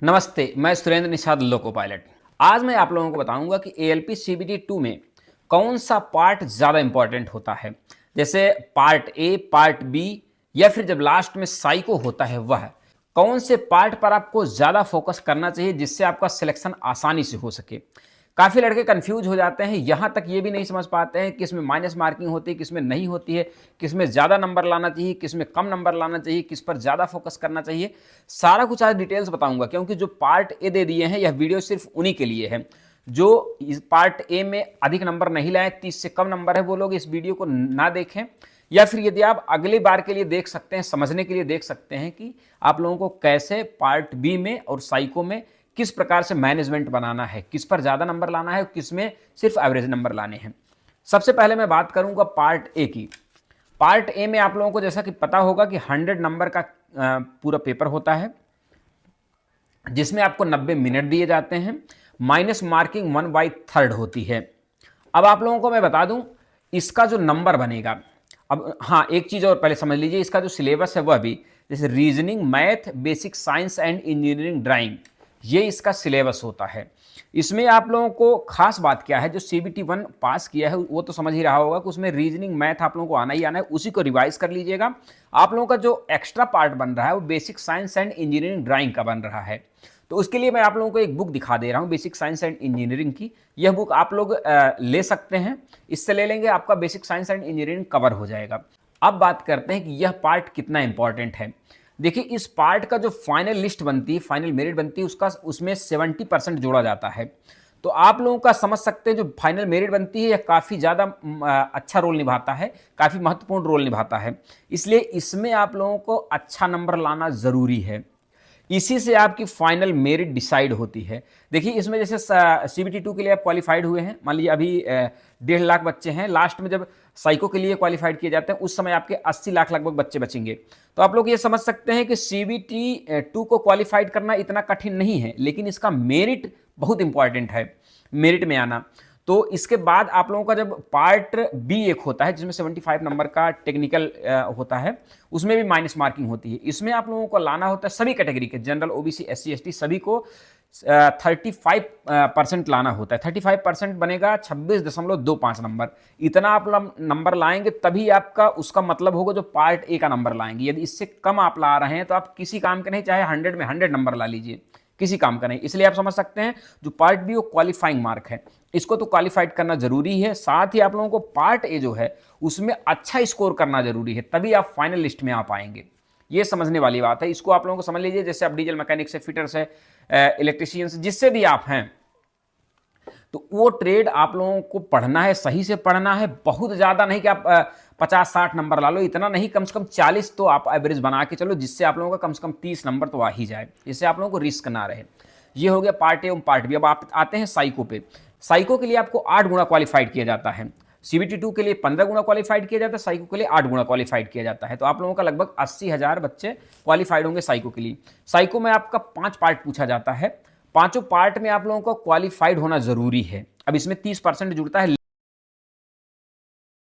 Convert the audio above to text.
नमस्ते, मैं Surendra Nishad loco pilot. आज मैं आप लोगों को बताऊंगा कि एएलपी सीबीटी 2 में कौन सा पार्ट ज़्यादा इंपॉर्टेंट होता है। जैसे पार्ट ए, पार्ट बी या फिर जब लास्ट में साइको होता है, वह कौन से पार्ट पर आपको ज़्यादा फोकस करना चाहिए जिससे आपका सिलेक्शन आसानी से हो सके। काफ़ी लड़के कंफ्यूज हो जाते हैं, यहाँ तक ये भी नहीं समझ पाते हैं कि इसमें माइनस मार्किंग होती है, किस में नहीं होती है, किस में ज़्यादा नंबर लाना चाहिए, किस में कम नंबर लाना चाहिए, किस पर ज़्यादा फोकस करना चाहिए। सारा कुछ आज डिटेल्स बताऊंगा, क्योंकि जो पार्ट ए दे दिए हैं यह वीडियो सिर्फ उन्हीं के लिए है जो इस पार्ट ए में अधिक नंबर नहीं लाए, 30 से कम नंबर है, वो लोग इस वीडियो को ना देखें। या फिर यदि आप अगली बार के लिए देख सकते हैं, समझने के लिए देख सकते हैं कि आप लोगों को कैसे पार्ट बी में और साइको में किस प्रकार से मैनेजमेंट बनाना है, किस पर ज़्यादा नंबर लाना है, किस में सिर्फ एवरेज नंबर लाने हैं। सबसे पहले मैं बात करूंगा पार्ट ए की। पार्ट ए में आप लोगों को जैसा कि पता होगा कि 100 नंबर का पूरा पेपर होता है, जिसमें आपको 90 मिनट दिए जाते हैं। माइनस मार्किंग 1/3 होती है। अब आप लोगों को मैं बता दूं इसका जो नंबर बनेगा। अब हाँ, एक चीज़ और पहले समझ लीजिए, इसका जो सिलेबस है वह भी, जैसे reasoning, math, basic science and engineering, drawing, ये इसका सिलेबस होता है। इसमें आप लोगों को खास बात क्या है, जो सीबीटी 1 पास किया है वो तो समझ ही रहा होगा कि उसमें रीजनिंग, मैथ आप लोगों को आना ही आना है, उसी को रिवाइज कर लीजिएगा। आप लोगों का जो एक्स्ट्रा पार्ट बन रहा है वो basic science and engineering, drawing का बन रहा है। तो उसके लिए मैं आप लोगों को एक बुक दिखा दे रहा हूँ, बेसिक साइंस एंड इंजीनियरिंग की। यह बुक आप लोग ले सकते हैं, इससे ले लेंगे आपका basic science and engineering cover हो जाएगा। अब बात करते हैं कि यह पार्ट कितना इंपॉर्टेंट है। देखिए, इस पार्ट का जो फाइनल लिस्ट बनती है, फाइनल मेरिट बनती है, उसमें 70% जोड़ा जाता है। तो आप लोगों का समझ सकते हैं जो फाइनल मेरिट बनती है यह काफ़ी ज़्यादा अच्छा रोल निभाता है, काफ़ी महत्वपूर्ण रोल निभाता है। इसलिए इसमें आप लोगों को अच्छा नंबर लाना ज़रूरी है। इसी से आपकी फाइनल मेरिट डिसाइड होती है। देखिए, इसमें जैसे सीबीटी 2 के लिए आप क्वालिफाइड हुए हैं, मान लीजिए अभी 1.5 लाख बच्चे हैं। लास्ट में जब साइको के लिए क्वालिफाइड किए जाते हैं उस समय आपके 80 लाख लगभग बच्चे बचेंगे। तो आप लोग ये समझ सकते हैं कि सीबीटी 2 को क्वालिफाइड करना इतना कठिन नहीं है, लेकिन इसका मेरिट बहुत इंपॉर्टेंट है, मेरिट में आना। तो इसके बाद आप लोगों का जब पार्ट बी एक होता है, जिसमें 75 नंबर का टेक्निकल होता है, उसमें भी माइनस मार्किंग होती है। इसमें आप लोगों को लाना होता है सभी कैटेगरी के, जनरल, ओबीसी, एससी, एसटी, सभी को 35% लाना होता है। 35% बनेगा 26.25 नंबर। इतना आप नंबर लाएंगे तभी आपका उसका मतलब होगा जो पार्ट ए का नंबर लाएंगे। यदि इससे कम आप ला रहे हैं तो आप किसी काम के नहीं, चाहे 100 में 100 नंबर ला लीजिए, किसी काम का नहीं। इसलिए आप समझ सकते हैं जो पार्ट बी वो क्वालिफाइंग मार्क है, इसको तो क्वालिफाइड करना जरूरी है। साथ ही आप लोगों को पार्ट ए जो है उसमें अच्छा स्कोर करना जरूरी है, तभी आप फाइनल लिस्ट में आ पाएंगे। ये समझने वाली बात है, इसको आप लोगों को समझ लीजिए। जैसे आप डीजल मैकेनिक से, फिटर से, इलेक्ट्रीशियन, जिससे भी आप हैं, तो वो ट्रेड आप लोगों को पढ़ना है, सही से पढ़ना है। बहुत ज़्यादा नहीं कि आप 50-60 नंबर ला लो, इतना नहीं, कम से कम 40 तो आप एवरेज बना के चलो, जिससे आप लोगों का कम से कम 30 नंबर तो आ ही जाए, जिससे आप लोगों को रिस्क ना रहे। ये हो गया पार्ट ए और पार्ट बी। अब आप आते हैं साइको पे। साइको के लिए आपको 8 गुना क्वालिफाइड किया जाता है। सीबीटी 2 के लिए 15 गुना क्वालिफाइड किया जाता है, साइको के लिए 8 गुना क्वालिफाइड किया जाता है। तो आप लोगों का लगभग 80,000 बच्चे क्वालिफाइड होंगे साइको के लिए। साइको में आपका 5 पार्ट पूछा जाता है, पांचों पार्ट में आप लोगों को क्वालिफाइड होना जरूरी है। अब इसमें 30% जुड़ता है